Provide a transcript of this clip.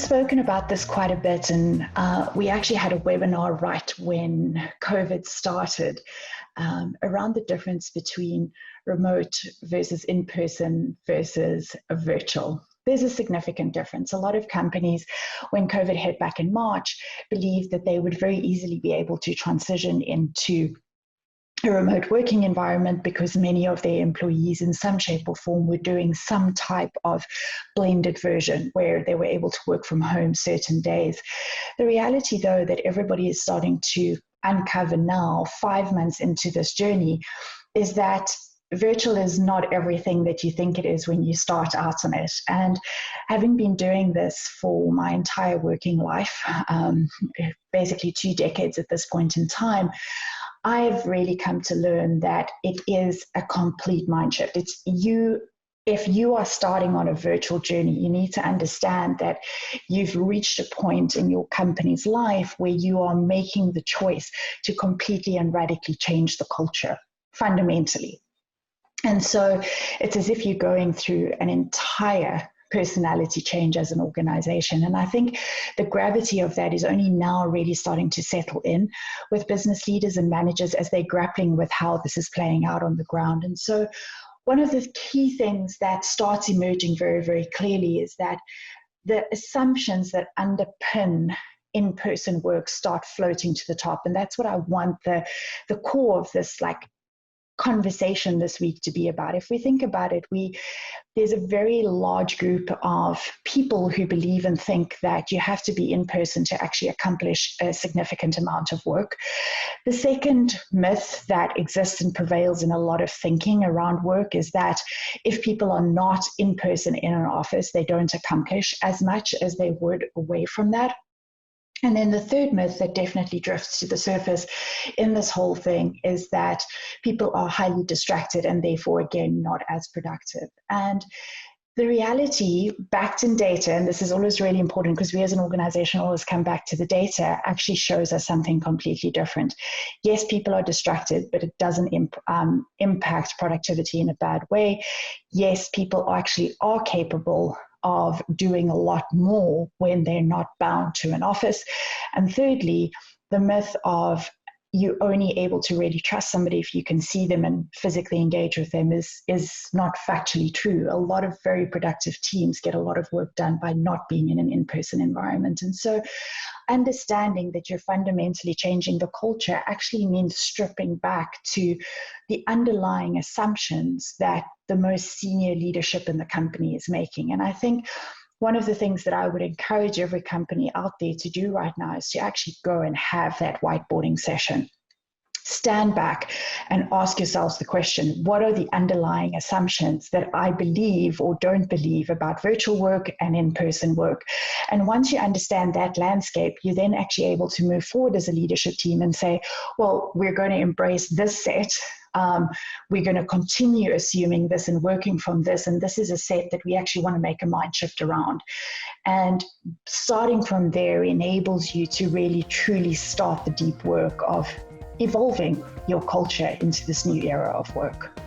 spoken about this quite a bit, and we actually had a webinar right when COVID started around the difference between remote versus in-person versus virtual. There's a significant difference. A lot of companies, when COVID hit back in March, believed that they would very easily be able to transition into a remote working environment because many of their employees in some shape or form were doing some type of blended version where they were able to work from home certain days. The reality, though, that everybody is starting to uncover now, 5 months into this journey, is that virtual is not everything that you think it is when you start out on it. And having been doing this for my entire working life, basically 2 decades at this point in time, I've really come to learn that it is a complete mind shift. It's you. If you are starting on a virtual journey, you need to understand that you've reached a point in your company's life where you are making the choice to completely and radically change the culture fundamentally. And so it's as if you're going through an entire personality change as an organization. And I think the gravity of that is only now really starting to settle in with business leaders and managers as they're grappling with how this is playing out on the ground. And so one of the key things that starts emerging very, very clearly is that the assumptions that underpin in-person work start floating to the top. And that's what I want the core of this conversation this week to be about. If we think about it, there's a very large group of people who believe and think that you have to be in person to actually accomplish a significant amount of work. The second myth that exists and prevails in a lot of thinking around work is that if people are not in person in an office, they don't accomplish as much as they would away from that. And then the third myth that definitely drifts to the surface in this whole thing is that people are highly distracted and therefore, again, not as productive. And the reality, backed in data, and this is always really important because we as an organization always come back to the data, actually shows us something completely different. Yes, people are distracted, but it doesn't impact productivity in a bad way. Yes, people actually are capable of doing a lot more when they're not bound to an office. And thirdly, the myth of you're only able to really trust somebody if you can see them and physically engage with them is not factually true. A lot of very productive teams get a lot of work done by not being in an in-person environment. And so understanding that you're fundamentally changing the culture actually means stripping back to the underlying assumptions that the most senior leadership in the company is making. And I think one of the things that I would encourage every company out there to do right now is to actually go and have that whiteboarding session. Stand back and ask yourselves the question, what are the underlying assumptions that I believe or don't believe about virtual work and in-person work? And once you understand that landscape, you're then actually able to move forward as a leadership team and say, well, we're going to embrace this set. We're going to continue assuming this and working from this. And this is a set that we actually want to make a mind shift around. And starting from there enables you to really, truly start the deep work of evolving your culture into this new era of work.